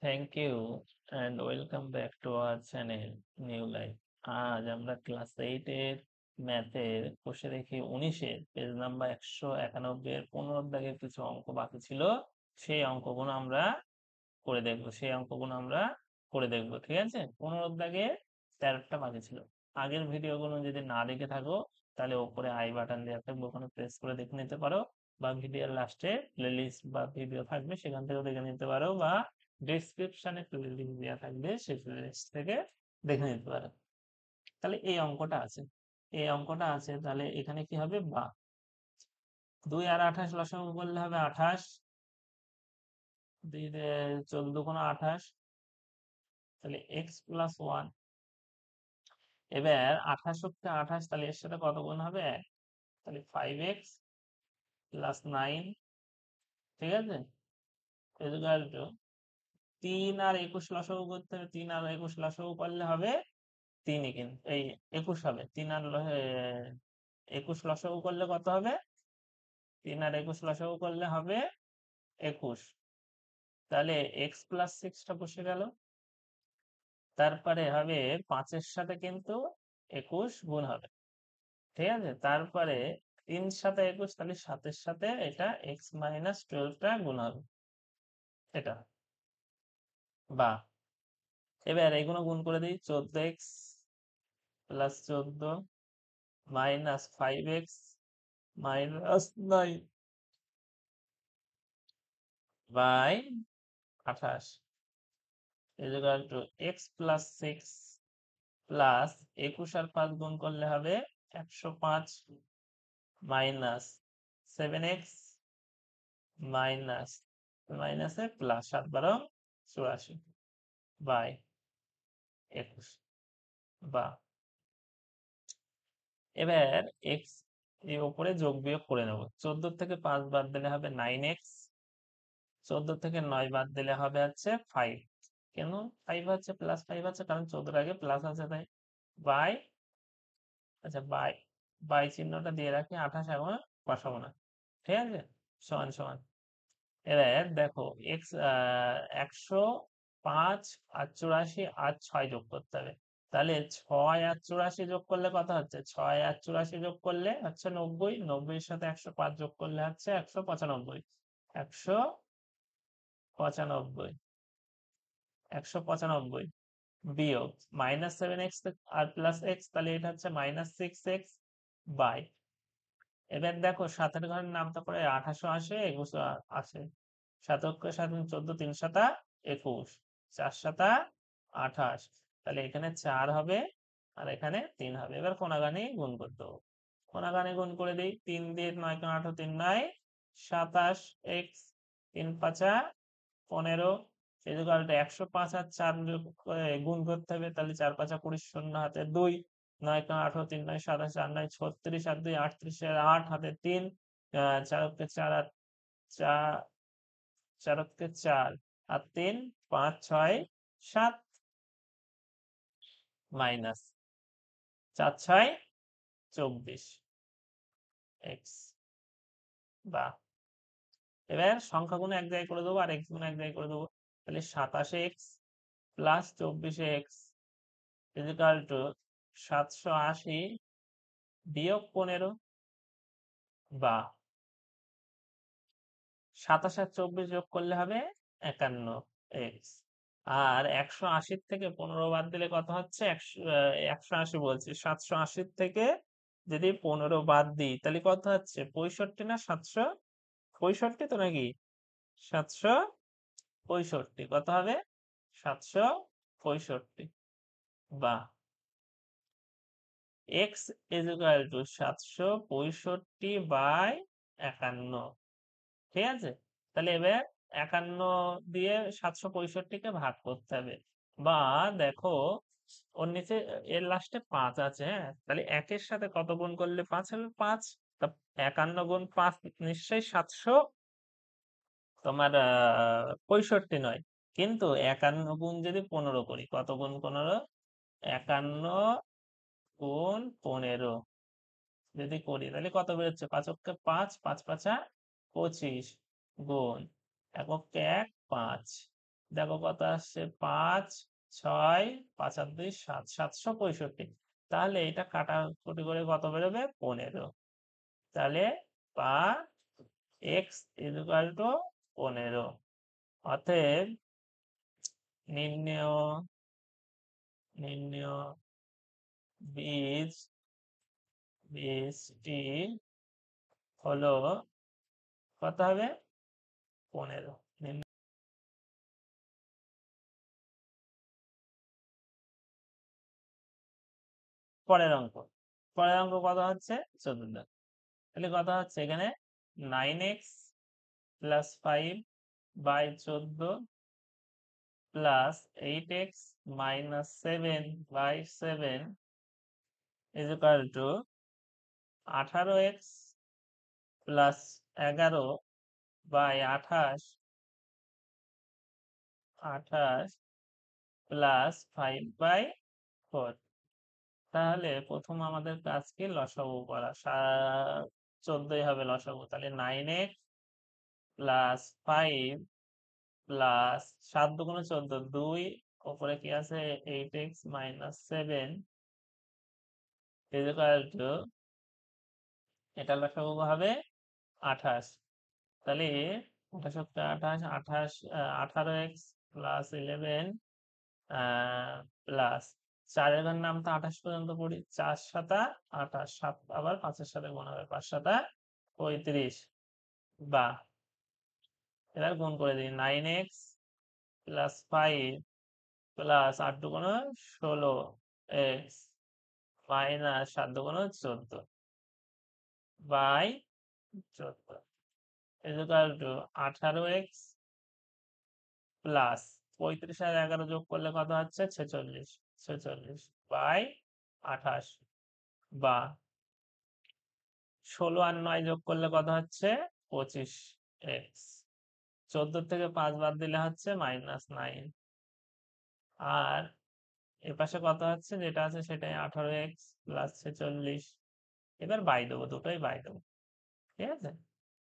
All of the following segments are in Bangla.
Thank you and welcome back to our channel new life. আজ আমরা ক্লাস 8-এর ম্যাথের কোষে দেখি 19-এর পেজ নাম্বার 191-এর 15 দাগের কিছু অঙ্ক বাকি ছিল। সেই অঙ্কগুলো আমরা করে দেখবো। ঠিক আছে, 15 দাগে 13টা বাকি ছিল। আগের ভিডিওগুলো যদি না দেখে থাকো তাহলে ওপরে আই বাটন দেওয়া থাকবে, ওখানে প্রেস করে দেখে নিতে পারো, বা ভিডিওর লাস্টে প্লেলিস্ট বা ভিডিও থাকবে সেখান থেকেও দেখে নিতে পারো, বা ডেসক্রিপশনে প্লেলিস্ট দেওয়া থাকবে সেই প্লেলিস্ট থেকে দেখে নিতে পারো। তাহলে এই অঙ্কটা আছে তাহলে এখানে কি হবে, বা 2 আর 28 লসাগু করলে হবে 28, 2 14 কোনো 28, তাহলে এক্স প্লাস 1। এবার 28 হচ্ছে 28, তাহলে এর সাথে কত গুণ হবে 1, তাহলে 5x প্লাস 9। ঠিক আছে, ইকুয়াল টু 3 আর 21 লসাগু করতে হবে, 3 আর 21 লসাগু করলে হবে 3ই, কিন্তু এই 21 হবে। 3 আর 21 লসাগু করলে কত হবে, 3 আর 21 লসাগু করলে হবে 21। তাহলে এক্স প্লাস 6টা বসে গেল, তারপরে হবে 5-এর সাথে কিন্তু 21 গুণ হবে। ঠিক আছে, তারপরে 3 সাথে 21, তাহলে 7-এর সাথে এটা এক্স মাইনাস 12টা গুণ হবে এটা, বা এবার এগুলো গুণ করে দিই। 14x plus 14 minus 5x minus 9 by 28 equal to x plus 6 plus 21 আর 5 গুণ করলে হবে 105 মাইনাস 7x মাইনাস মাইনাসে প্লাস 7-12 84 বাই 21, বা এবার এক্স এর উপরে যোগ বিয়োগ করে নেব। 14 থেকে 5 বাদ দিলে হবে 9x, 14 থেকে 9 বাদ দিলে হবে হচ্ছে 5। কেন 5 আছে, প্লাস 5 আছে, কারণ 14 আগে প্লাস আছে তাই। বাই, আচ্ছা বাই, বাই চিহ্নটা দিয়ে রাখি, 28 এখন বসাবো না। ঠিক আছে, সমান সমান। এবার দেখো এক্স 105 আর 84 আর 6 যোগ করতে হবে। তাহলে 6 আর 84 যোগ করলে কত হচ্ছে, 6 আর 84 যোগ করলে হচ্ছে 90, 90-এর সাথে 105 যোগ করলে হচ্ছে 195, 195, 195 বিয়োগ -7x আর প্লাস এক্স, তাহলে এটা হচ্ছে -6x বাই। এবার দেখো 7-এর ঘরের নামটা পড়ে 28 আসে, 21 আসে। 7 অক্ষর 7 14, 3 7 21, 4 7 28, তাহলে এখানে 4 হবে আর এখানে 3 হবে। এবার কোনাগানি গুণ করতে হবে, কোনাগানি গুণ করে দিই। 3 দিয়ে 9 × 18, 3 9 27 x 3 5 15 ইকুয়াল টু 105 আর 4 গুণ করতে হবে, তাহলে 4 5 20, শূন্য হাতে 2, 9 × 18, 3 9 27, 4 9 36 আর 2 38, 8 হাতে 3, 4 কে 4 আর 4, 4 কে 4 আর 3 5 6 7 মাইনাস 4 6 24 এক্স, বা এবার সংখ্যাগুলো এক জায়গায় করে দেবো আর এক্স গুলো এক জায়গায় করে দেবো। তাহলে 27x plus 24x equal to 780 বিয়োগ 15, বা 27 আর 24 যোগ করলে হবে 51x। আর 180 থেকে 15 বাদ দিলে কত হচ্ছে, 180 বলছি, 780 থেকে যদি 15 বাদ দিই তাহলে কত হচ্ছে, 65 না 765 তো নাকি, 765 কত হবে, 765, বা এক্স ইজ ইকুয়াল টু 765/51। ঠিক আছে, তাহলে এবার 51 দিয়ে 765-কে ভাগ করতে হবে, বা দেখো ওর নিচে এর লাস্টে 5 আছে। হ্যাঁ, তাহলে 1-এর সাথে কত গুণ করলে 5 হবে, 5। তা 51 গুণ 5 নিশ্চয়ই 700 তোমার 65 নয়, কিন্তু 51 গুণ যদি 15 করি, কত গুণ 15, 51 গুণ 15 যদি করি তাহলে কত বেরোচ্ছে, 5 অক্ষে 5, 5 5 25 গুণ 1 অক্ষে 1 5 দেখো কত আসছে, 5 6 5 আর 2 7, 765। তাহলে এটা কাটাকুটি করে কত বেরোবে, 15। তাহলে বা এক্স ইকুয়াল টু 15। অতএব নির্ণেয় নির্ণেয় বীজ বীজটি হলো কত হবে, 15। পরের অঙ্ক, পরের অঙ্ক কত হচ্ছে, 14। তাহলে কত হচ্ছে এখানে, 9x plus 5 by 14 plus 8x minus 7 by 7 is equal to 18x plus 11 by 28 plus 5 by 4। তাহলে প্রথম আমাদের কাজ কি, লসাগু করা। 14 হবে লসাগু, তাহলে 9x প্লাস 5 প্লাস 7 দুগুণে 14, 2, উপরে কি আছে 8x minus 7 is equal two, এটা লসাগু হবে 28। তাহলে 28 28 18x প্লাস 11 প্লাস 4 এর নাম তো 28 পর্যন্ত পড়ি, 4 7 28, 7 আবার 5 এর সাথে গুণ হবে, 5 7 35। বা এবার গুণ করে দিই, 9x প্লাস 5 প্লাস 8 দুগুণ 16x মাইনাস 7 দুগুণ 14 by 14 equal to 18x plus 35 আর 11 যোগ করলে কত হচ্ছে, 46। 46 বাই 28 বা 16 আর 9 যোগ করলে কত হচ্ছে, 25x। 14 থেকে 5 বাদ দিলে হচ্ছে -9। আর এপাশে কত হচ্ছে, যেটা আছে সেটাই 18x প্লাস 46। এবার বাই দেবো, দুটোই বাই দেবো, ঠিক আছে।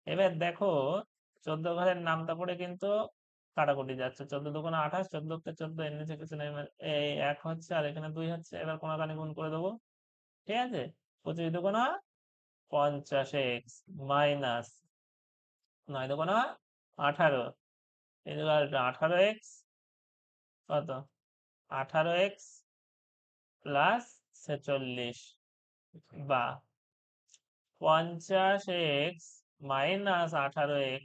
এবার দেখো 14 ঘরের নামটা পড়ে কিন্তু কাটাকুটি যাচ্ছে, 14 দুগুণ 28, 14 কে 14 এর নিচে কিছু নেই, এই 1 হচ্ছে আর এখানে 2 হচ্ছে। এবার কোনাকানি গুণ করে দেবো, ঠিক আছে। 25 দুগুণ 50x মাইনাস 9 দুগুণ 18 ইকুয়াল টু 18x কত, 18x প্লাস 46 বা 50x minus 18x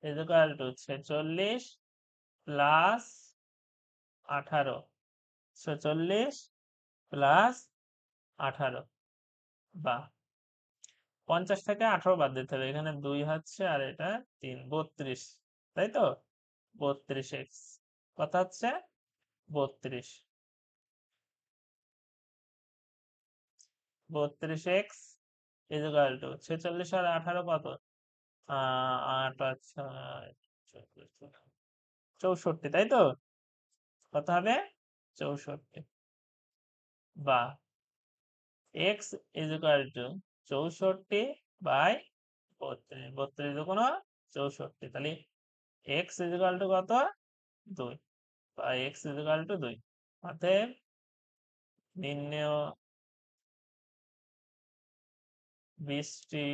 equal to 46 plus 18, 46 plus 18 বা 50 থেকে 18 বাদ দিতে হবে, এখানে 2 হচ্ছে আর এটা 3, 32, তাই তো। 32x কত হচ্ছে, 32। 32x ইকুয়াল টু 46 আর 18 কত, 8 আচ্ছা 64, তাই তো। কত হবে, 64 বা x ইকুয়াল টু 64 বাই 32, 32 দুগুণ 64। তাহলে x ইকুয়াল টু কত, 2 বা x ইকুয়াল টু 2। অতএব নির্ণেয় বীজটি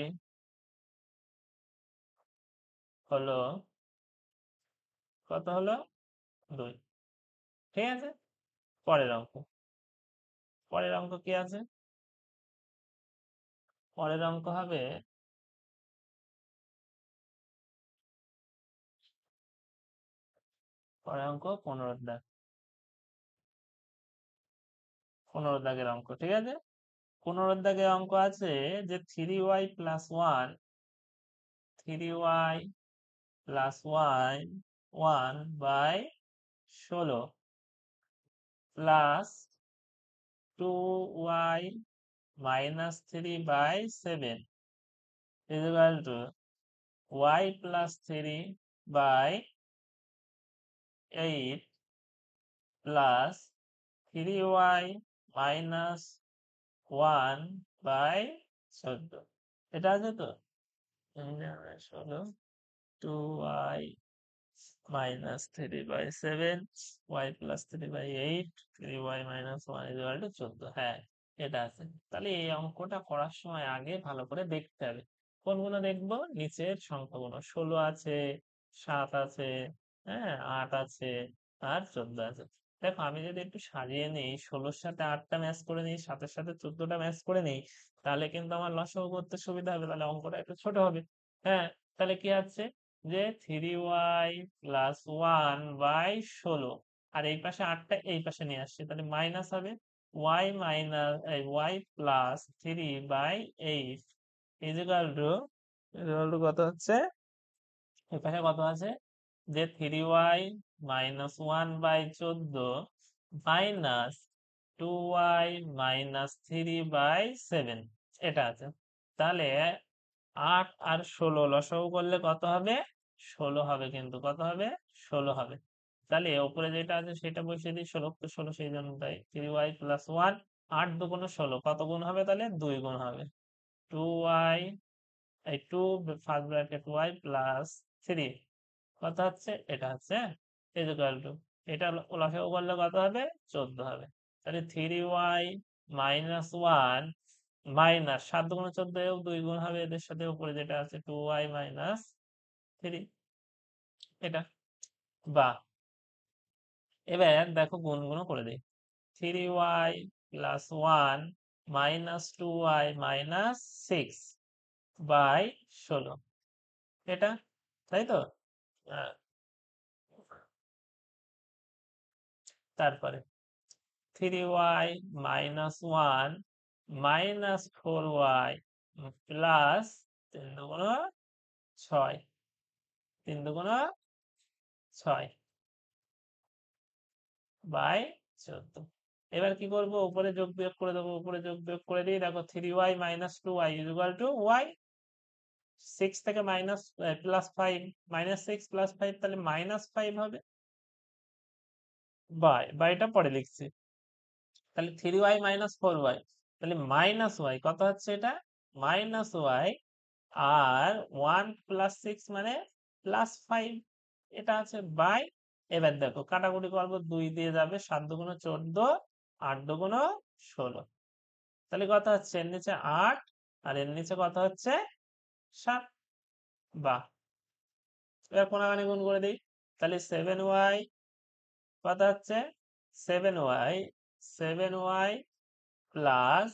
হলো কত হলো, 2, ঠিক আছে। পরের অঙ্ক, পরের অঙ্ক কি আছে, পরের অঙ্ক হবে পরের অঙ্ক 15 দাগ, 15 দাগের অঙ্ক, ঠিক আছে। 15 দাগের অঙ্ক আছে যে 3y plus 1 3y plus 1 by 16 plus 2y minus 3 by 7 equal to y plus 3 by 8 plus 3y minus 1 by 14। এটা আছে তো, 16 2y -3/7 y + 3/8 3y - 1 = 14। হ্যাঁ, এটা আছে। তাহলে এই অঙ্কটা করার সময় আগে ভালো করে দেখতে হবে। কোনগুলো দেখবো? নিচের সংখ্যাগুলো 16 আছে, 7 আছে, হ্যাঁ, 8 আছে আর 14 আছে। দেখো আমি যদি একটু সাজিয়ে নিই, 16-র সাথে 8টা ম্যাচ করে নিই, 7-এর সাথে 14টা ম্যাচ করে নিই, তাহলে কিন্তু আমার লসাগু করতে সুবিধা হবে, তাহলে অঙ্কটা একটু ছোট হবে। হ্যাঁ, তাহলে কি আছে যে 3y + 1/16, আর এই পাশে 8টা এই পাশে নিয়ে আসছি, তাহলে মাইনাস হবে y + 3/8 কত হচ্ছে, এই পাশে কত আছে যে 3y - 1/14 মাইনাস 2y - 3/7, এটা আছে। তাহলে 8 আর 16 লসাগু করলে কত হবে? 16 হবে, কিন্তু কত হবে? 16 হবে। তাহলে উপরে যেটা আছে সেটা বসিয়ে দিই, 16 তো 16 সেই জন্য তাই 3y + 1, 8 দুগুণ 16, কত গুণ হবে? তাহলে 2 গুণ হবে। 2y, এই 2 ফার্স্ট ব্র্যাকেট y + 3 কত হচ্ছে? এটা হচ্ছে ইকুয়াল টু, এটা লসাগু করলে কত হবে? 14 হবে। তাহলে 3y - 1 মাইনাস 7 দুগুণ 14, 2 গুণ হবে এদের সাথে, উপরে যেটা আছে 2y - 3, এটা। বা এবার দেখো গুণগুলো করে দিই, 3y + 1 - 2y - 6/16, এটা, তাই তো? আহ, তারপরে 3y - 1 -4y প্লাস 3 দুগুণ 6, 3 দুগুণ 6/14। এবার কি করব? উপরে যোগ বিয়োগ করে দেবো, উপরে যোগ বিয়োগ করে দিই, দেখো 3y - 2y = y, 6 থেকে মাইনাস +5, -6 + 5, তাহলে -5 হবে, বা এটা পরে লিখছি। তাহলে 3y - 4y, তাহলে -y কত হচ্ছে? এটা -y, আর 1 + 6 মানে +5, এটা আছে বাই। এবার দেখো কাটাকুটি করবো, 2 দিয়ে যাবে, 7 দুগুণ 14, 8 দুগুণ 16, তাহলে কত হচ্ছে? এর নিচে 8 আর এর নিচে কত হচ্ছে? 7। বাহ, এবার কোনাগানি গুণ করে দিই, তাহলে 7y কত হচ্ছে? 7y 7y plus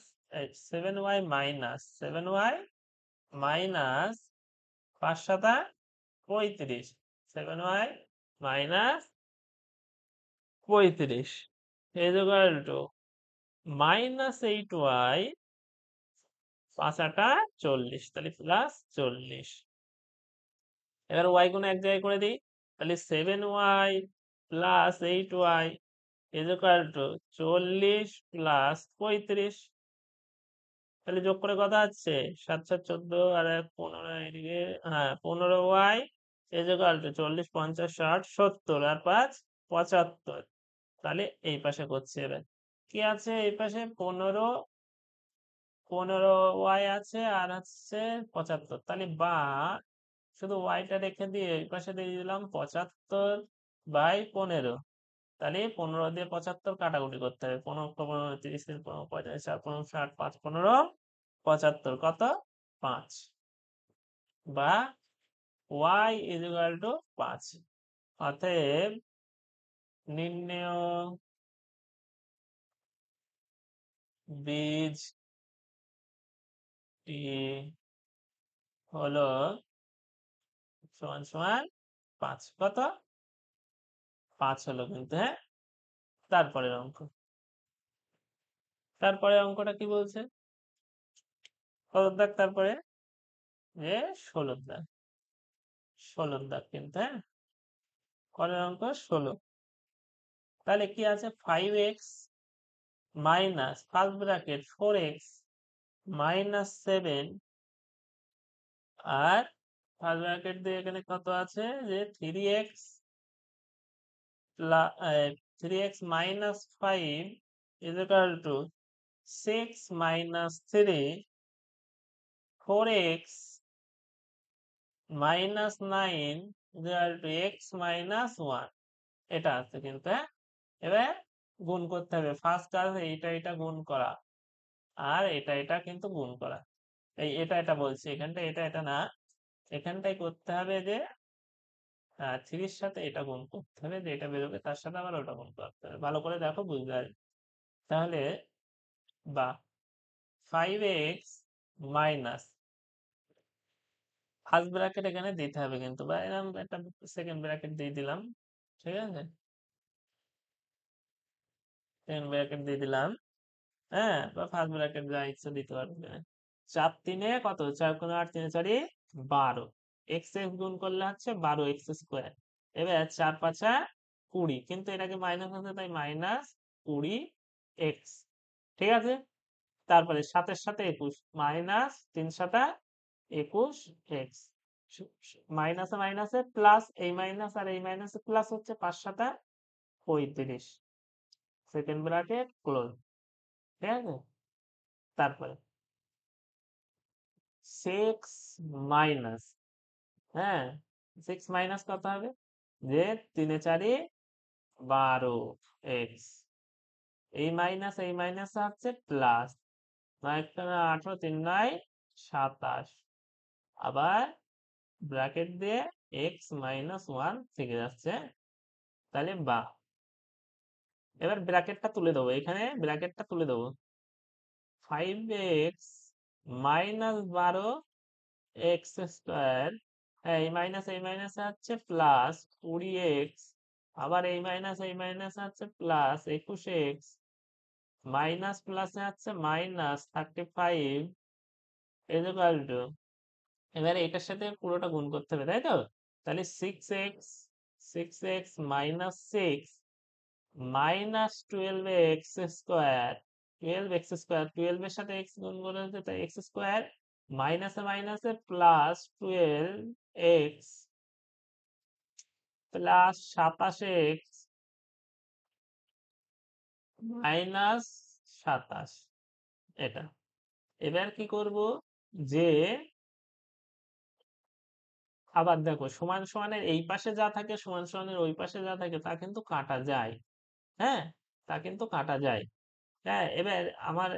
7y minus 7y minus 5 7 35, 7y minus 35 equal to -8y 5 8 40, তাহলে +40। এবার y গুণ এক জায়গায় করে দিই, তাহলে 7y + 8y ইকুয়াল টু 40 + 35, তাহলে যোগ করে কত আছে? 7 7 14 আর 1 15, এদিকে হ্যাঁ 15y ইকুয়াল টু 40 50 60 70 আর 5 75, তাহলে এই পাশে করছি। এবার কি আছে এই পাশে? 15y আছে আর আছে 75, তাহলে বা শুধু ওয়াইটা রেখে দিয়ে এই পাশে দিয়ে দিলাম 75/15, তাহলে 15 দিয়ে 75 কাটাকুটি করতে হবে, 15 15 30 15 45 4 15 60 5 15 75, কত? 5, বা y = 5। অতএব নির্ণেয় বীজটি হলো সমান সমান 5, কত? 5 হলো কিন্তু, হ্যাঁ। তারপরের অঙ্কটা কি বলছে? কত দাগ? তারপরে যে 16 দাগ, 16 দাগ কিন্তু, হ্যাঁ। পরের অঙ্ক 16, তাহলে কি আছে? 5x minus first bracket 4x -7, আর ফার্স্ট ব্র্যাকেট দিয়ে এখানে কত আছে যে 3x -5 = 6 - 3, 4x -9 equal to x minus one, এটা আছে কিন্তু। হ্যাঁ, এবার গুণ করতে হবে। ফার্স্ট কাজ এটা এটা গুণ করা, আর এটা এটা কিন্তু গুণ করা। এই এটা এটা বলছি, এখানটা এটা এটা না, এখানটাই করতে হবে যে থ্রির সাথে এটা গুণ করতে হবে, যে এটা বেরোবে তার সাথে আবার ওটা গুণ করতে হবে। ভালো করে দেখো, বুঝতে পারবে। তাহলে বা 5x মাইনাস, ফার্স্ট ব্র্যাকেট এখানে দিতে হবে কিন্তু, বা এরকম একটা সেকেন্ড ব্র্যাকেট দিয়ে দিলাম, ঠিক আছে, সেকেন্ড ব্র্যাকেট দিয়ে দিলাম। হ্যাঁ, বা ফার্স্ট ব্র্যাকেট যা ইচ্ছা দিতে পারবে। 4 3 কত, 4×8 = 12, এক্স এক্স গুণ করলে হচ্ছে 12x²। এবার 4 5 20, কিন্তু এটাকে মাইনাস আছে তাই -20x, ঠিক আছে। তারপরে 7-এর সাথে 21, -3×7=21x, মাইনাসে মাইনাসে প্লাস, এই মাইনাস আর এই মাইনাসে প্লাস হচ্ছে 5×7=35, সেকেন্ড ব্র্যাকেট ক্লোজ, ঠিক আছে। তারপরে 6 মাইনাস, হ্যাঁ, 6 মাইনাস কত হবে, যে 3 4 12x, এই মাইনাস এই মাইনাস হচ্ছে প্লাস, 9×18 3×9 27, আবার ব্র্যাকেট দিয়ে x-1 থেকে যাচ্ছে, তাহলে বা, এবার ব্র্যাকেটটা তুলে দেবো, এখানে ব্র্যাকেটটা তুলে দেবো। 5x মাইনাস 12x², হ্যাঁ, এই মাইনাস হচ্ছে প্লাস 20x, আবার এই মাইনাস হচ্ছে প্লাস 21x, মাইনাস প্লাসে হচ্ছে -35 ইকুয়াল টু, এবারে এটার সাথে পুরোটা গুণ করতে হবে, তাই তো। তাহলে 6x -6 -12x², 12x², 12 এর সাথে x গুণ করে হচ্ছে তাই x², মাইনাসে মাইনাসে প্লাস 12x প্লাস 27x -27, এটা। এবার কি করব, যে আবার দেখো সমান সমানের এই পাশে যা থাকে সমান সমানের ওই পাশে যা থাকে তা কিন্তু কাটা যায়। হ্যাঁ, তা কিন্তু কাটা যায়। হ্যাঁ, এবার আমার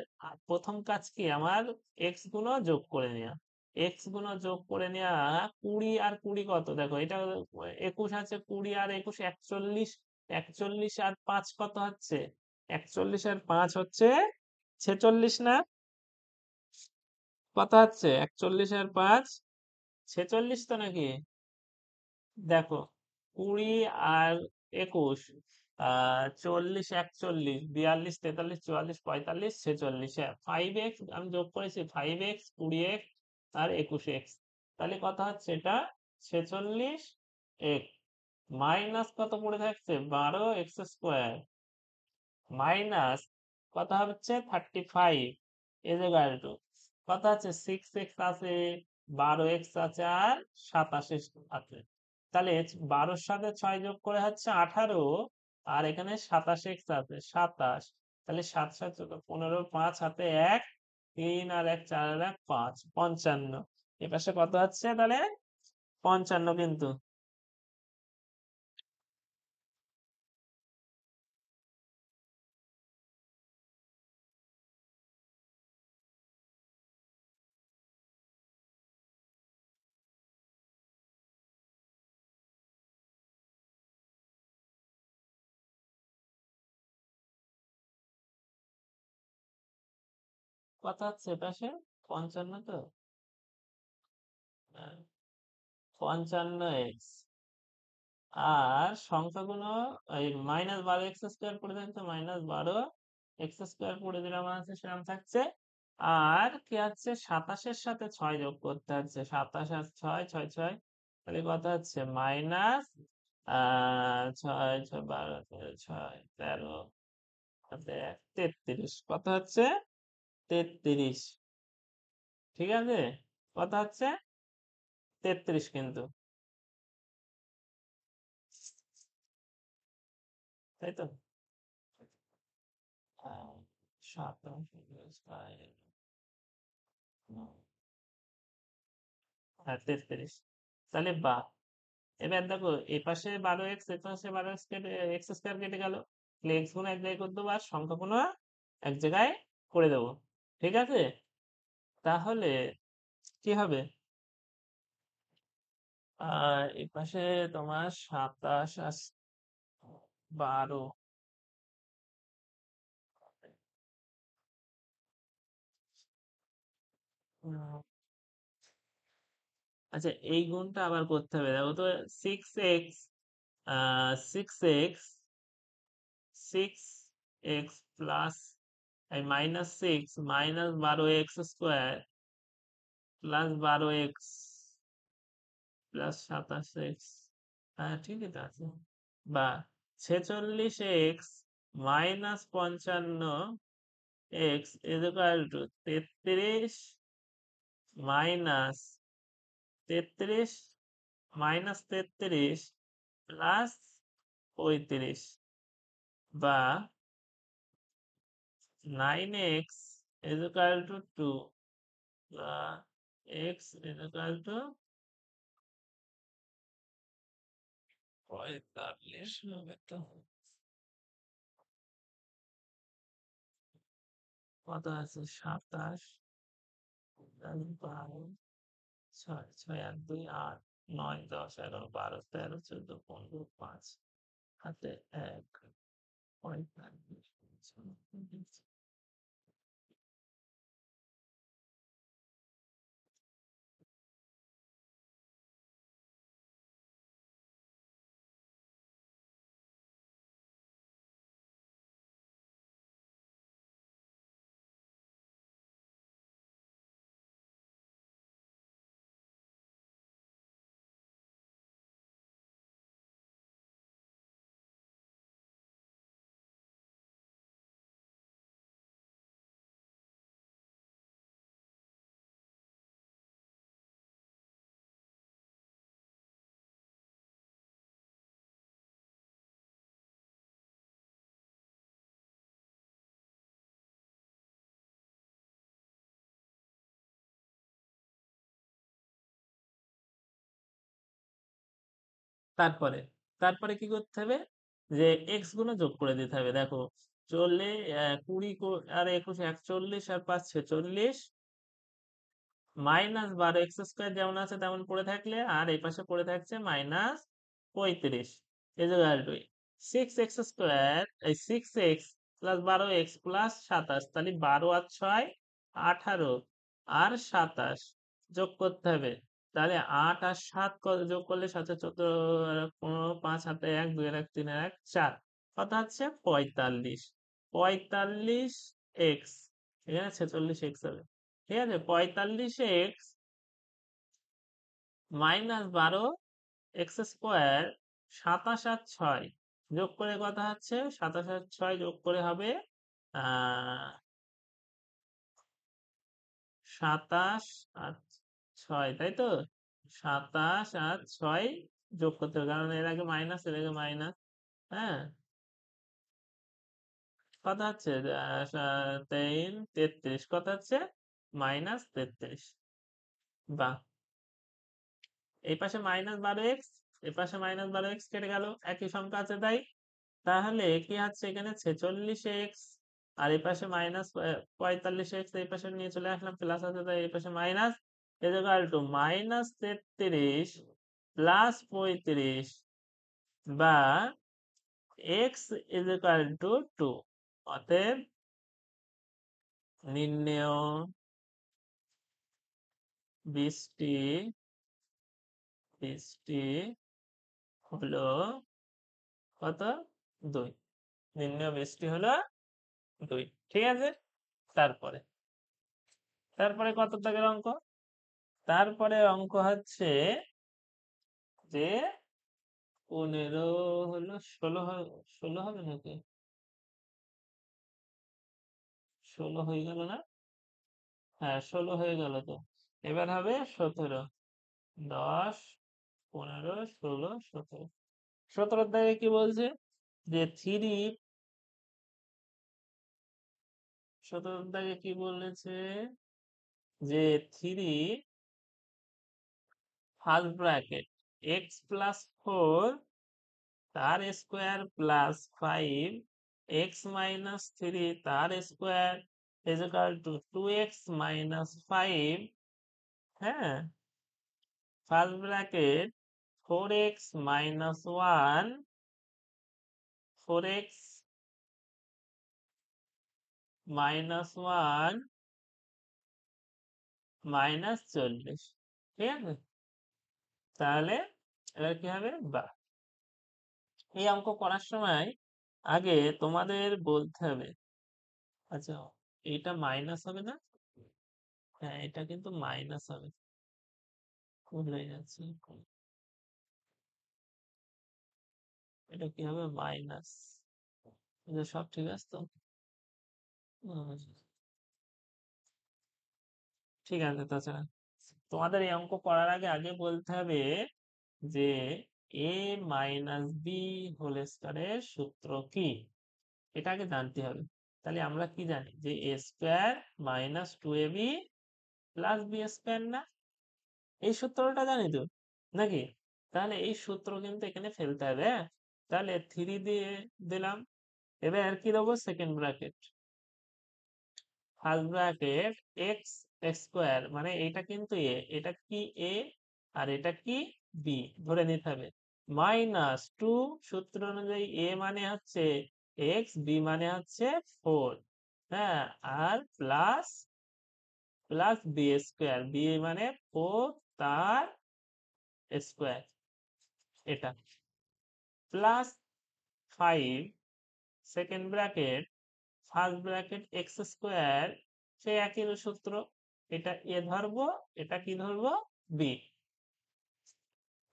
প্রথম কাজ কি, আমার এক্স গুণ যোগ করে নেওয়া, এক্স গুণ যোগ করে নেওয়া। 20 আর 20 কত, দেখো এটা 21 আছে, 20 আর 21 41, 41 আর 5 কত হচ্ছে, 41 আর 5 হচ্ছে 46 না, কত হচ্ছে 41 আর 5 46 তো নাকি, দেখো 20 আর 21, 40 41 42 43 44 45 46, 5x আমি যোগ করেছি, 5x 20x আর 21x, তাহলে কত হচ্ছে এটা 46x, মাইনাস কত পড়ে থাকছে 12x² মাইনাস কত হচ্ছে 35 ইকুয়াল টু, কত আছে 6x আছে, 12x আছে, আর 27 আছে। তাহলে 12-র সাথে 6 যোগ করে হচ্ছে 18, আর এখানে 27x আছে 27, তাহলে 7 7 15, 5 হাতে 1, 3 আর 1 4 আর 1 5, 55, এপাশে কত হচ্ছে তাহলে 55 কিন্তু। কত হচ্ছে এপাশে 55 তো, 55x, আর সংখ্যাগুলো এই -12x² করে দিলাম, তো -12x² করে দিলাম আছে সেরকম থাকছে। আর কি আছে 27-এর সাথে 6 যোগ করতে হচ্ছে, 27 আর 6 6 6, তাহলে কত হচ্ছে মাইনাস 6 6 12 6 13 33, কত হচ্ছে 33, ঠিক আছে, কত হচ্ছে 33 কিন্তু, তাই তো। 27 হ্যাঁ 33, তাহলে বা এবার দেখো এই পাশে 12x, এ পাশে 12x কেটে এক্স স্কোয়ার কেটে গেল, তাহলে এক্স গুলো এক জায়গায় করে দেবো আর সংখ্যাগুলো এক জায়গায় করে দেবো। ঠিক আছে, তাহলে কি হবে? এই পাশে তোমার 27 আর 12। আচ্ছা, এই গুণটা আবার করতে হবে, দেখো তো। 6x, 6x, 6x plus -6 minus 12x² plus 12x plus 27x, হ্যাঁ ঠিকই তো আছে। বা 46x minus 55x equal to 33 minus 33 minus 33 plus 35, বা 9x equal to 2, x equal to 45 হবে তো। কত আছে? 27 প্লাস 12, 6 6 আর 2 8 9 10 11 12 13 14 15 5 হাতে 1 45। তারপরে তারপরে কি করতে হবে? যে এক্স গুলো যোগ করে দিতে হবে, দেখো। 40 20 আর 21 41 আর 5 46 মাইনাস 12x² যেমন আছে তেমন পড়ে থাকলে, আর এই পাশে পড়ে থাকছে -35 ইকুয়াল টু 6x², এই 6x প্লাস 12x প্লাস 27, তাহলে 12 আর 6 18 আর 27 যোগ করতে হবে। তাহলে 8 আর 7 যোগ করলে 7 14 15 5 হাতে 1 2 1 3 1 4, কত হচ্ছে? 45। 45x, এখানে 46x হবে। ঠিক আছে, 45x মাইনাস 12x², 27 আর 6 যোগ করে কথা হচ্ছে, 27 আর 6 যোগ করে হবে 27 আর 6, তাই তো? 27 আর 6 যোগ করতে হবে, কারণ এর আগে মাইনাস, এর আগে মাইনাস। হ্যাঁ, কথা হচ্ছে 3 33, কথা হচ্ছে -33। বা এই পাশে -12x, এই পাশে -12x কেটে গেল, একই সংখ্যা আছে তাই। তাহলে কি হচ্ছে? এখানে 46x আর এই পাশে -45x, এই পাশে নিয়ে চলে আসলাম, প্লাস আছে তাই এই পাশে মাইনাস, ইকুয়াল টু -33 প্লাস 35, বা x ইকুয়াল টু 2। অতএব নির্ণেয় বৃষ্টি বৃষ্টি হলো কত? 2। নির্ণেয় বৃষ্টি হলো 2। ঠিক আছে, তারপরে তারপরে কত দাগের অঙ্ক? তারপরে অঙ্ক হচ্ছে যে 15 হলো 16, 16 হবে নাকি? 16 হয়ে গেল না? হ্যাঁ, 16 হয়ে গেল তো। এবার হবে 17। 10 15 16 17। 17 দাগে কি বলছে? যে 17 দাগে কি বলেছে? যে 3 ফার্স্ট ব্র্যাকেট এক্স প্লাস 4 তার স্কোয়ার প্লাস 5 এক্স মাইনাস 3 তার square is equal two 2x minus 5, হ্যাঁ, first bracket 4x minus 1, 4x minus 1 minus 40, ঠিক আছে। তাহলে এবার কি হবে, বা এই অঙ্ক করার সময় আগে তোমাদের বলতে হবে, আচ্ছা এটা মাইনাস হবে না, হ্যাঁ এটা কিন্তু মাইনাস হবে, ভুলে যাচ্ছে, এটা কি হবে মাইনাস, সব ঠিক আছে তো, হুম, ঠিক আছে। তাছাড়া তোমাদের এই অঙ্ক করার আগে আগে বলতে হবে যে এ মাইনাস বি হোল স্কয়ারের সূত্র কি, এটা আগে জানতে হবে। তাহলে আমরা কি জানি যে A square minus 2ab plus B square, না এই সূত্রটা জানি তো নাকি, তাহলে এই সূত্র কিন্তু এখানে ফেলতে হবে, হ্যাঁ। তাহলে 3 দিয়ে দিলাম, এবার কি দেবো, second bracket, first bracket X square, মানে এটা কিন্তু এ, এটা কি এ আর এটা কি বি ধরে নিতে হবে, মাইনাস 2, সূত্র অনুযায়ী এ মানে হচ্ছে এক্স, বি মানে হচ্ছে 4, হ্যাঁ, আর plus plus B square, B মানে 4 তার স্কোয়ার, এটা plus 5 second bracket first bracket X square, সে একই সূত্র, এটা এ ধরবো, এটা কি ধরবো, বি,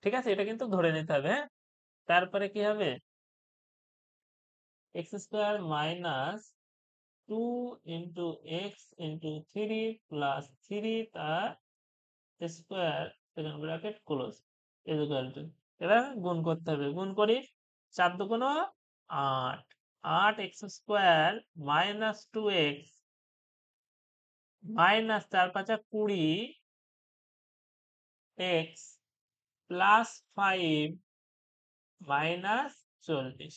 ঠিক আছে, এটা কিন্তু ধরে নিতে হবে, হ্যাঁ। তারপরে কি হবে, x square minus 2 into x into 3 plus 3 তার square second bracket close is equal two, এবার গুণ করতে হবে, গুণ করি, 4 দুগুণ 8, 8 x square minus 2x minus 4 5 20 x plus 5 minus 40,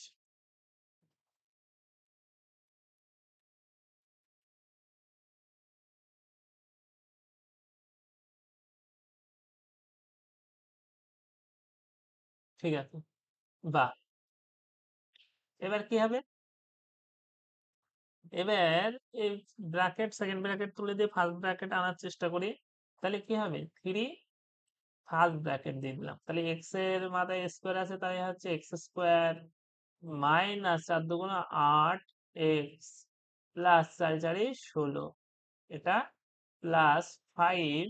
ঠিক আছে, বা এবার কি হবে, এবার এই ব্র্যাকেট সেকেন্ড ব্র্যাকেট তুলে দিয়ে ফার্স্ট ব্র্যাকেট আনার চেষ্টা করি, তাহলে কি হবে 3 ফার্স্ট ব্র্যাকেট দিয়ে দিলাম, তাহলে এক্স এর মাথায় স্কোয়ার আছে, তাই হচ্ছে এক্স স্কোয়ার মাইনাস 4 দুগুণ 8 এক্স প্লাস 4 4 16, এটা plus 5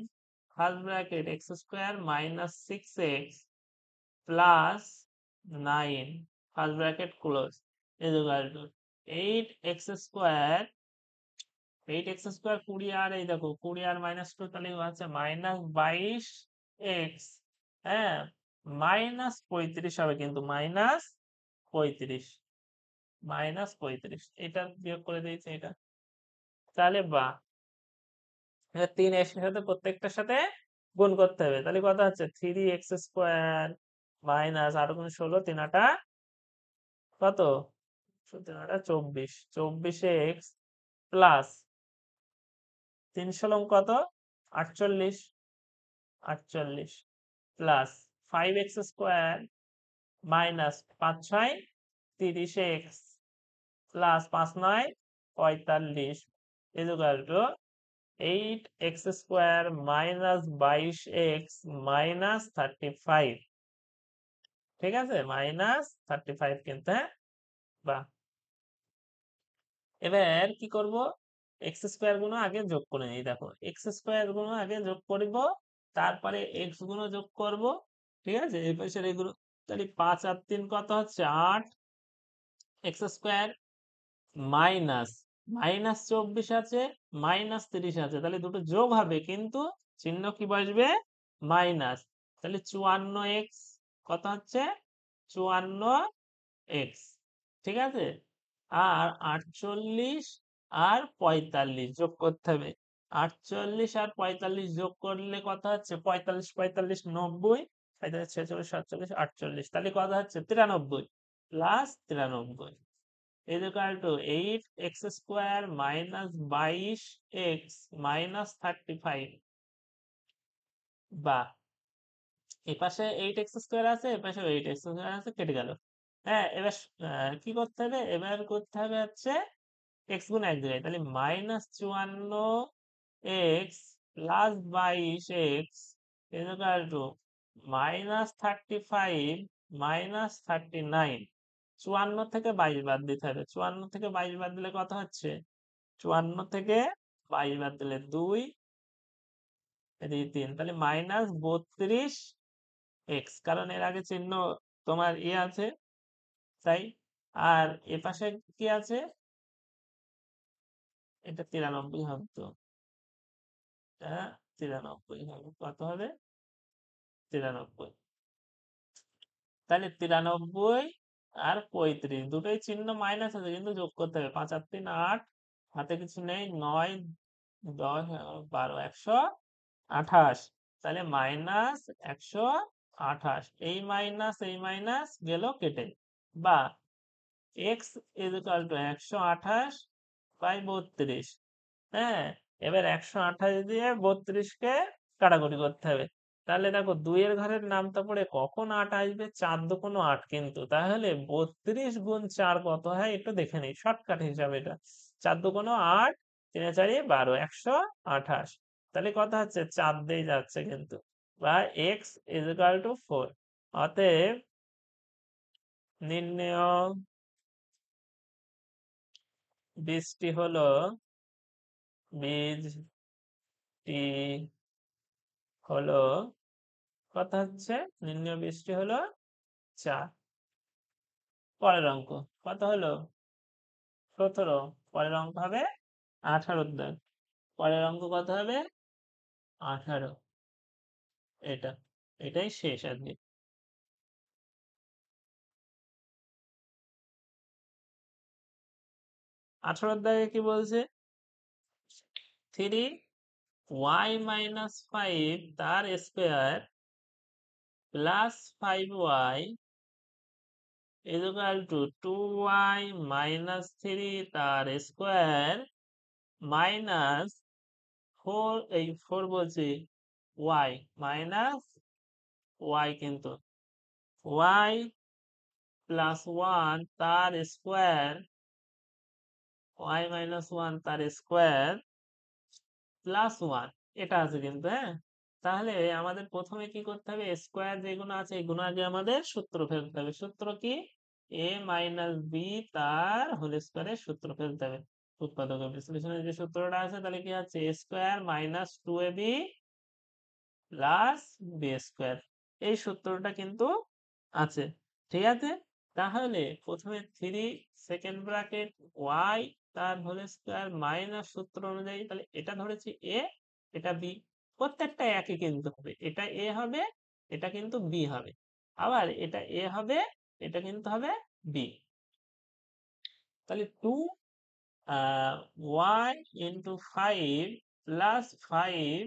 first bracket X square minus 6x plus 9 first bracket close is equal two 8x square, 8x square 20 আর এই দেখো 20 আর মাইনাস 2, তাহলে হচ্ছে মাইনাস 22x, হ্যাঁ, মাইনাস 35 হবে, কিন্তু মাইনাস 35, মাইনাস 35, এটা বিয়োগ করে দিয়েছে এটা, তাহলে বা 3 এর সাথে প্রত্যেকটার সাথে গুণ করতে হবে, তাহলে কত হচ্ছে 3x স্কোয়ার মাইনাস 8 গুণ 16, 3 আটা কত, 3 আটা 24, 24x প্লাস 3 16 কত 48, 48 plus 5x square minus 5 6 30x plus 5 9 45 is equal two 8x square minus 22x minus 35, ঠিক আছে, মাইনাস 35 কিন্তু, হ্যাঁ, বা এবার কি করব, এক্স স্কোয়ার গুলো আগে যোগ করে নিই, দেখো এক্স স্কোয়ার গুলো আগে যোগ করব, তারপরে এক্স গুলো যোগ করব, ঠিক আছে, এই পাশের এগুলো, তাহলে 5 আর 3 কত হচ্ছে 8 এক্স স্কোয়ার মাইনাস মাইনাস 24 আছে মাইনাস 30 আছে, তাহলে দুটো যোগ হবে কিন্তু চিহ্ন কি বসবে, মাইনাস, তাহলে 54x কত হচ্ছে 54x, ঠিক আছে, আর 48 আর 45 যোগ করতে হবে, 48 আর 45 যোগ করলে কত হচ্ছে 45 45 90, 45 46 47 48, তাহলে কত হচ্ছে 93 plus 93 is equal to 8x square minus 22x minus 35, বা এপাশে 8x স্কোয়ার আছে, এপাশে 8x স্কোয়ার আছে, কেটে গেল। হ্যাঁ, এবার কি করতে হবে, এবার করতে হবে হচ্ছে x গুণ এক জায়গায়, তাহলে -54x plus 22x is equal to -35 -39। 54 থেকে 22 বাদ দিতে হবে, 54 থেকে 22 বাদ দিলে কত হচ্ছে, 54 থেকে 22 বাদ দিলে 2, এদিকে 3, তাহলে -32x, কারণ এর আগে চিহ্ন তোমার আছে, তাই। আর এপাশে কি আছে, এটা 93 হবে, তো এটা 93 হবে, কত হবে 93, তাহলে 93 আর 35 দুটোই চিহ্ন মাইনাস আছে, কিন্তু যোগ করতে হবে, 5 আর 3 8, হাতে কিছু নেই, 9 10 12 128, তাহলে -128, এই মাইনাস গেল কেটে, বা x is equal to 128 by 32। হ্যাঁ, এবার 128 দিয়ে 32 কে কাটাকুটি করতে হবে, তাহলে দেখো 2 এর ঘরের নামতা পড়ে কখন 8 আসবে, 4 দুগুণ 8, কিন্তু তাহলে 32 গুণ 4 কত হয় একটু দেখে নিই, শর্টকাট হিসাবে এটা, 4 দুগুণ 8, 3 4 12, 128, তাহলে কত হচ্ছে 4 দিয়ে যাচ্ছে কিন্তু, বা x is equal to 4। অতএব নির্ণেয় বীজটি হলো, বীজটি হলো, কথা হচ্ছে নির্ণয় বীজটি হলো 4। পরের অঙ্ক কত হলো 17, পরের অঙ্ক হবে 18 দাগ, পরের অঙ্ক কত হবে 18, এটাই শেষ আজকে। 18 দাগে কি বলছে, 3y minus 5 তার square plus 5y is equal to 2y minus 3 তার স্কোয়ার মাইনাস 4, এই 4 বলছি y মাইনাস y, কিন্তু y প্লাস 1 তার স্কোয়ার, y মাইনাস 1 তার স্কোয়ার প্লাস 1, এটা আছে কিন্তু। হ্যাঁ, তাহলে আমাদের প্রথমে কি করতে হবে, স্কোয়ার যেগুলো আছে এগুলো আগে আমাদের সূত্র ফেলতে হবে। সূত্র কি, a মাইনাস বি তার হোল স্কোয়ারের সূত্র ফেলতে হবে। উৎপাদক বিশ্লেষণের যে সূত্রটা আছে, তাহলে কি আছে, a square minus 2ab plus B square, এই সূত্রটা কিন্তু আছে, ঠিক আছে। তাহলে প্রথমে 3 সেকেন্ড ব্র্যাকেট ওয়াই তার হোল স্কোয়ার মাইনাস সূত্র অনুযায়ী, তাহলে এটা ধরেছি এ, এটা বি, প্রত্যেকটা একই কিন্তু হবে, এটা এ হবে, এটা কিন্তু বি হবে, আবার এটা এ হবে, এটা কিন্তু হবে বি। তাহলে 2 ওয়াই ইন্টু 5 প্লাস 5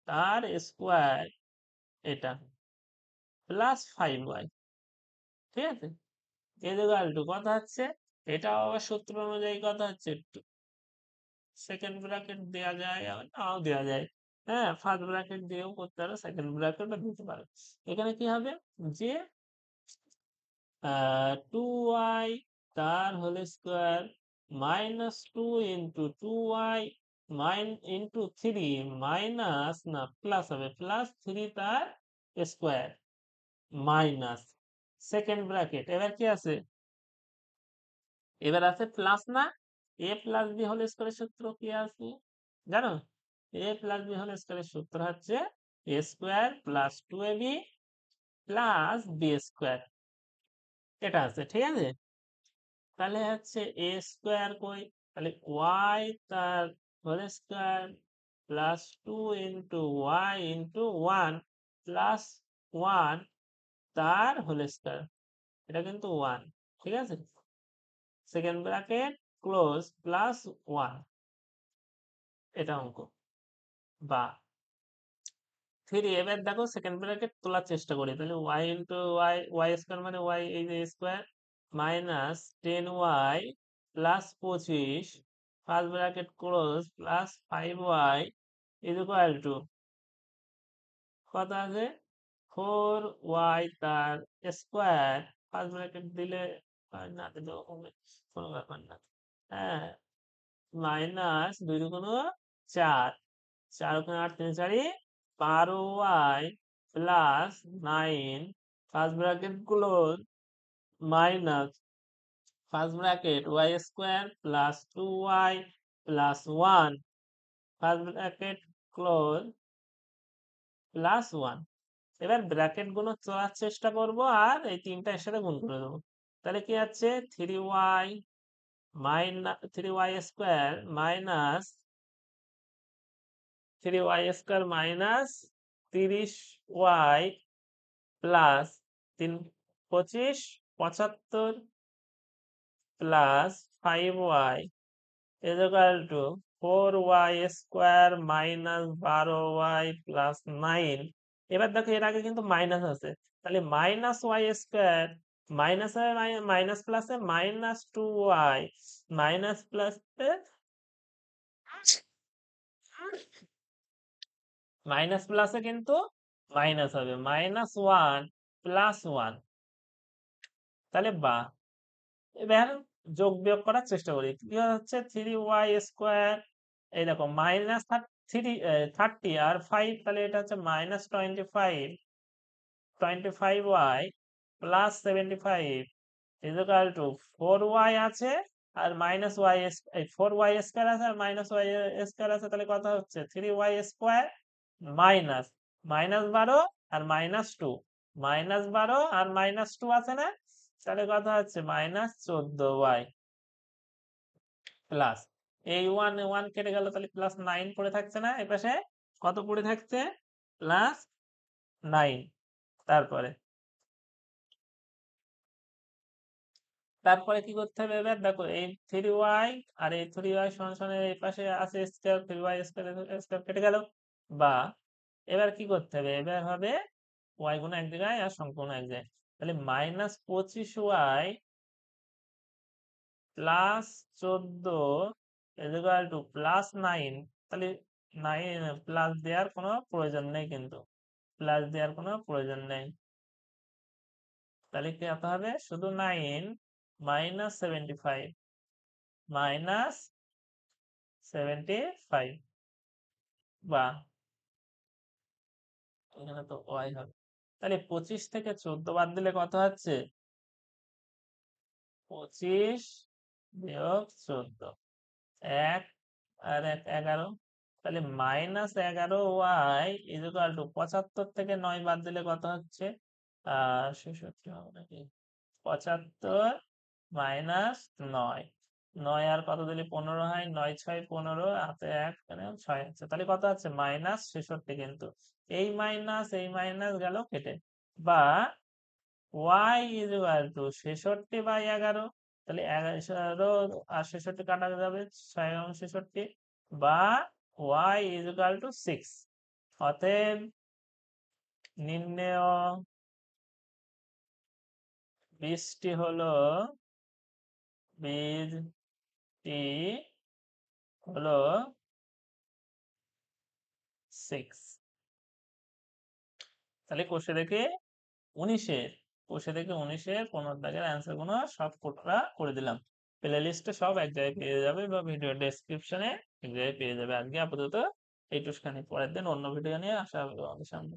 তার স্কোয়ার, এটা প্লাস 5y, ঠিক আছে। ইকুয়াল টু কথা হচ্ছে, এটা আবার সূত্র অনুযায়ী কথা হচ্ছে, সেকেন্ড ব্র্যাকেট দেওয়া যায় আবার নাও দেওয়া যায়। হ্যাঁ, ফার্স্ট ব্র্যাকেট দিয়েও করতে পারো, সেকেন্ড ব্র্যাকেটও দিতে পারো। এখানে কি হবে, যে 2y তার whole square minus 2 into 2y into 3 minus, না প্লাস হবে, প্লাস 3 তার স্কোয়ার মাইনাস সেকেন্ড ব্র্যাকেট, এবার কি আছে, এবার আছে প্লাস, না এ প্লাস বি হোল স্কোয়ারের সূত্র কি আছে জানো, এ প্লাস বি হোল স্কোয়ারের সূত্র হচ্ছে A square plus 2ab plus B square, এটা আছে, ঠিক আছে। তাহলে হচ্ছে এ স্কোয়ার কই, তাহলে ওয়াই তার whole square plus 2 into y into 1 plus 1 তার হোল স্কোয়ার, এটা কিন্তু 1, ঠিক আছে, সেকেন্ড ব্র্যাকেট ক্লোজ প্লাস 1, এটা অঙ্ক। বা 3 এবার দেখো সেকেন্ড ব্র্যাকেট তোলার চেষ্টা করি, তাহলে y into y, y square মানে y এই যে square, minus 10y plus 25 first bracket close plus 5y is equal to কত আছে 4y তার স্কোয়ার, ফার্স্ট ব্র্যাকেট দিলে না দিলেও হবে, কোনো ব্যাপার না। হ্যাঁ, মাইনাস 2 দুগুণ 4, 4 ওখানে 8 3 4 12y প্লাস 9 ফার্স্ট ব্র্যাকেট গুলো minus first bracket y square plus 2y plus 1 first bracket close plus 1। এবার ব্র্যাকেট গুলো চলার চেষ্টা করব আর এই তিনটা এর সাথে গুণ করে দেবো, তাহলে কি আছে 3y minus 3y square minus 3y square minus 30y plus 3 25 75 plus 5y is equal to 4y square minus 12y plus 9। এবার দেখো এর আগে কিন্তু মাইনাস আছে, তাহলে minus y square minus minus প্লাসে মাইনাস 2y মাইনাস প্লাসে মাইনাস প্লাসে কিন্তু মাইনাস হবে, মাইনাস 1 প্লাস 1, তাহলে বা এবার যোগ বিয়োগ করার চেষ্টা করি, কি হচ্ছে 3y স্কোয়ার, এই দেখো মাইনাস 30 আর 5, তাহলে এটা হচ্ছে minus 25y plus 75 is equal two 4y আছে আর মাইনাস ওয়াই, 4y স্কোয়ার আছে আর মাইনাস ওয়াই স্কোয়ার আছে, তাহলে কথা হচ্ছে 3y স্কোয়ার মাইনাস মাইনাস 12 আর মাইনাস 2, মাইনাস 12 আর মাইনাস 2 আছে না, তাহলে কথা হচ্ছে মাইনাস 14y প্লাস এই 1 কেটে গেল, তাহলে প্লাস 9 পড়ে থাকছে না, এই পাশে কত পড়ে থাকছে প্লাস 9। তারপরে তারপরে কি করতে হবে, এবার দেখো এই 3y আর এই 3y সমান সমান এই পাশে আছে স্কয়ার, 3y স্কয়ার কেটে গেল, বা এবার কি করতে হবে, এবার হবে y গুণ এক জায়গায় আর সম্পূর্ণ এক জায়গায়, তাহলে minus 25y plus 14 equal two plus 9, তাহলে 9 প্লাস দেওয়ার কোনো প্রয়োজন নেই, কিন্তু প্লাস দেওয়ার কোনো প্রয়োজন নেই, তাহলে কি হতে হবে শুধু 9 মাইনাস 75 মাইনাস 75, বা এখানে তো ওয়াই হবে, তাহলে 25 থেকে 14 বাদ দিলে কত হচ্ছে 25 বিয়োগ 14, 1 আর 1 11, তাহলে minus 11y is equal two 75 থেকে 9 বাদ দিলে কত হচ্ছে 66 হবে নাকি, 75 মাইনাস 9, 9 আর কত দিলে 15 হয়, 9 6 15 হাতে 1 মানে 6 আছে, তাহলে কত আছে মাইনাস 66, কিন্তু এই মাইনাস গেল কেটে, বা y ইজ ইকুয়াল টু 66/11, তাহলে 11 আর 66 কাটা যাবে 6 এবং 66, বা y ইজ ইকুয়াল টু 6। অতএব নির্ণেয় বীজটি হলো বীজটি হলো 6। তাহলে কোষে দেখে 19-এর 15 দাগের অ্যান্সার গুলো সব করে দিলাম, প্লে লিস্টে সব এক জায়গায় পেয়ে যাবে বা ভিডিও ডেসক্রিপশনে এক জায়গায় পেয়ে যাবে। আজকে আপাতত এইটুখানি, পরের দিন অন্য ভিডিও নিয়ে আসা হবে আমাদের সামনে।